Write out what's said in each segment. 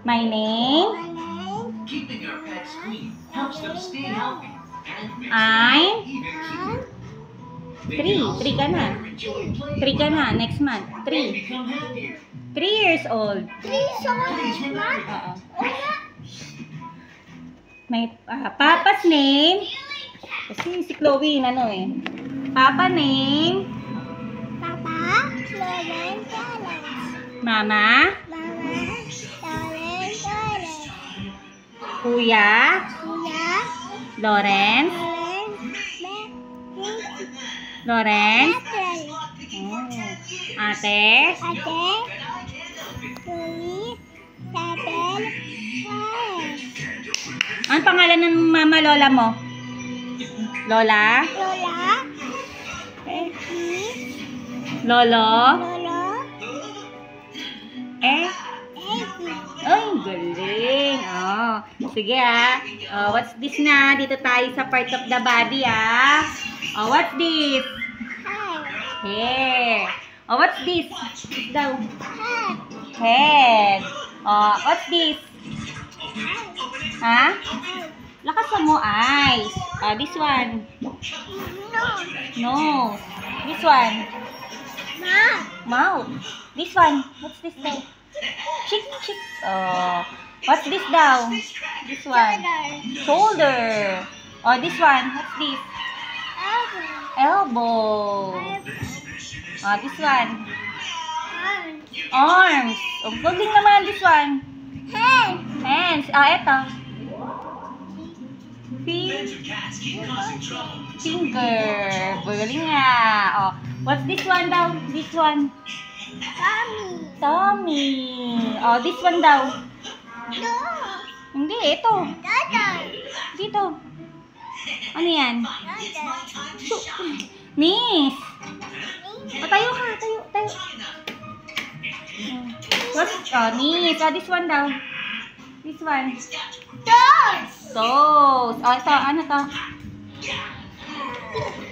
My name. Keeping our pets clean helps them stay healthy and makes I'm them even cuter. 3 ka na. 3 ka na. Next month. 3. Become happier. 3 years old. Please remember. Oo. May Papa's name. Kasi si Chloe, ano eh. Papa name. Papa, Lawrence, Mama. Mama, Lawrence, Kuya. Kuya, Lawrence. Lawrence. Oh. Ate. Ate, Louie, Sabel, Ano pangalan ng mama lola mo? Lola? Lola, Eh. Lolo? Lolo, Eh. Eddie. Ay, galing. Oh. Sige what's this na? Dito tayo sa part of the body Oh, what's this? Hi, Hair. Oh, what's this? Daw. hi, Head. Oh, what's this? Ha? Lakasan mo, eyes. This one. no, No. This one. Ma, Mouth. This one. What's this daw? Cheek, cheek. Oh. What's this daw? This one. Shoulder. Oh, this one. What's this? Elbow. Oh, this one. Arms. Oh, galing naman this one. Hey, Hands. Eto. Cats keep causing trouble. Finger. Galing nga. Oh, what's this one daw? This one. Mommy, Tummy. Oh, this one daw. no, Hindi, ito. Dada, Dito. Ano yan? Dada, Miss. O, tayo ka. Tayo. What's, Miss. This one daw. This one. Toes, Toes. Ito. Ano to?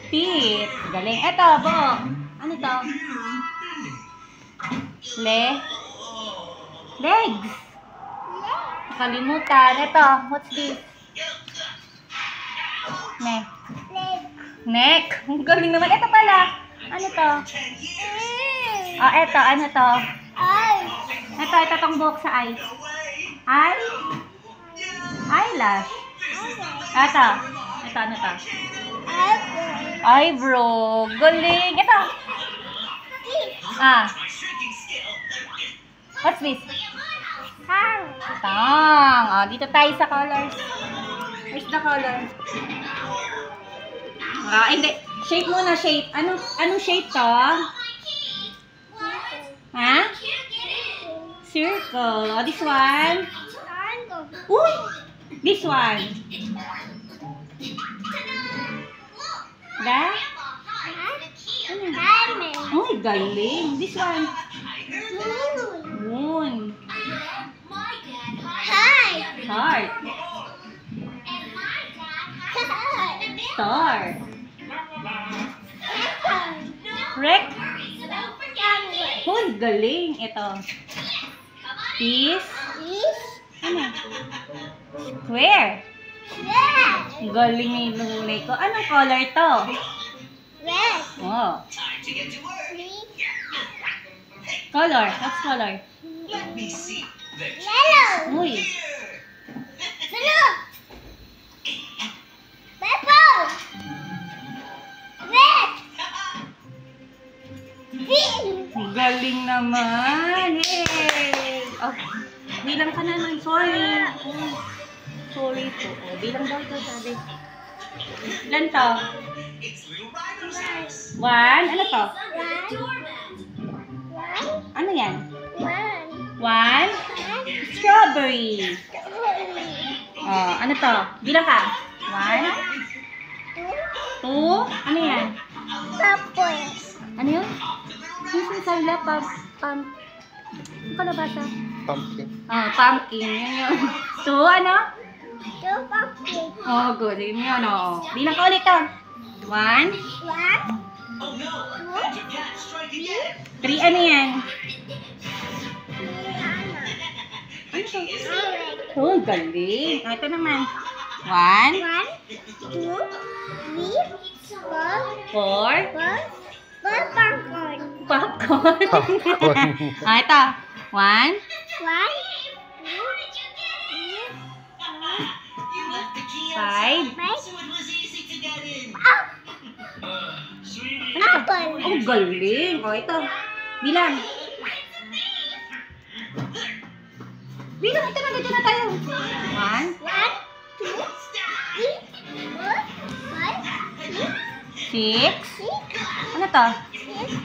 Teeth. Galing. Ito, bo. Ano to? Legs. Nakalimutan. Ito. What's this? Neck. leg, Neck. Ang galing naman. Ito pala. Ano to? Eto. Ano to? eyes, Ito tong buhok sa eyes. Eyelash. Ito. Ano to? apple, Eyebrow. Galing. Ito. What's this? tongue, Tongue. Dito tayo sa colors. Where's the color? Hindi. Shape muna, shape. Anong shape to? Ha? Circle. This one. triangle, Uy! This one. Da? diamond, Uy, galing. This one. moon, Moon. heart, Heart. Star. Rec. Uy, galing. Ito. Piece. Ano? Square. Galing ni Lulay ko. Anong color to? red, Oh. Color. What's color? yellow, Uy. blue, purple, red, pink, Galing naman. Yay! Oh, bilang ka naman. Sorry. Sorry po. Bilang daw ito, sabi. Ilan to? One. Ano to? Ano yan? One. Strawberry. Oh, ano to? Bilang ka. One. Two. Ano yan? purple, Ano yun? Yung sinasabi ano kalabasa? Pumpkin. Pumpkin. Yun yun. Two, ano? two pumpkin, Oh, good. Yun yun, oh. Bilang ka ulit to. One. Cat strike again. Three, ano yan? three, Ano Oh, galing. Ito naman. 1, 1, 2, 3, 4, 4, 4 popcorn. popcorn. Popcorn. Ito. 1, 1, 2, 3, You left the key 5. outside, 5. so it was easy to get in. Sweetie. Ano to? Apple. Oh, galing. O, ito. Bilang. Bilang, ito na. Dito na tayo. 1, 1, 2, 3, 4, 5, 6. 6, Ano to? 6,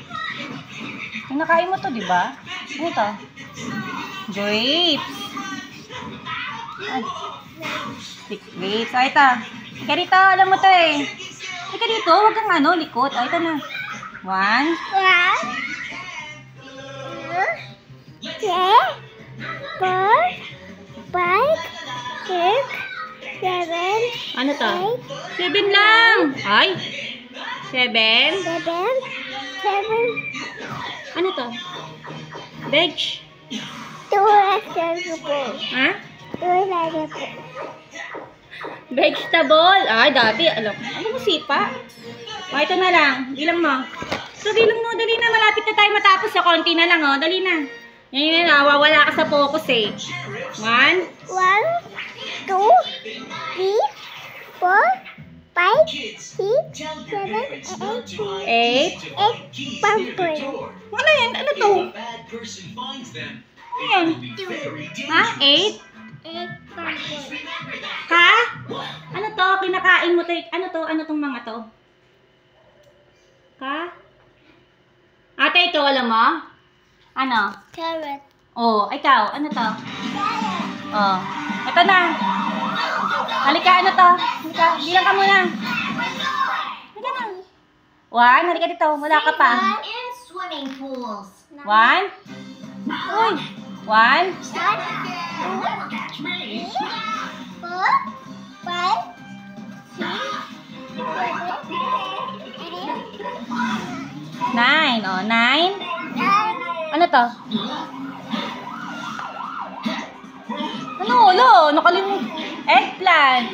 Kinakain mo to, di ba? Ano to? Grapes. Ay. 6 grapes. O, ito. Ika dito. Alam mo to eh. Ika dito. Huwag kang likot. O, ito na. 1, 1, 2, 3, 4, 5, 6, 7, ano to? 7 lang. Ay. 7. 7, 7, Ano to? Veg. 2 vegetable. Ha? 2 vegetable. Vegetable. Ay, dati. Alam mo sipa? O, ito na lang. Bilang mo. So, bilang mo. Dali na. Malapit na tayo matapos sa konti na lang, oh. Dali na. Yan, nawawala ka sa focus, eh. 1, 1, 2, 3, 4, 5, 6, 7, 8, 8. 8 pumpkin. Ano yan? Ano to? If a bad person finds them, Ano yan? it will be very Ha? dangerous. 8 pumpkin. Ha? Ano to? Kinakain mo to? Ano to? Ano tong mga to? Ka? Ate, ito, alam mo? Ano? Carrot. Oh, ikaw, ano to? Oh, ito na. Halika, ano to? Halika, bilang ka muna. Halika na. 1, halika dito, wala ka pa. In swimming pools. 1. Uy. 1. 1, 2, 3, 4, 5, 6, 7, 9. Oh, 9. 8, 9, Ano to? Ano? Ulo, nakalimut. Eggplant.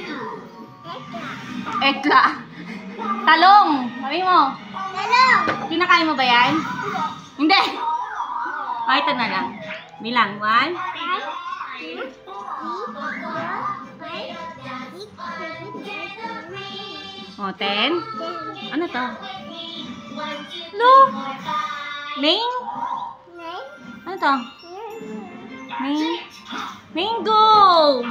Eggplant. Talong. Sabi mo. talong. Kinakain mo ba yan? Hindi. Oh, ito na lang. Bilang. 1. 1, 2, 3, 4, 5, 6, 7, 8, 9, Oh, 10. 10, Ano to? Lo. Main. 9, Ano to? 10. Main. Mango.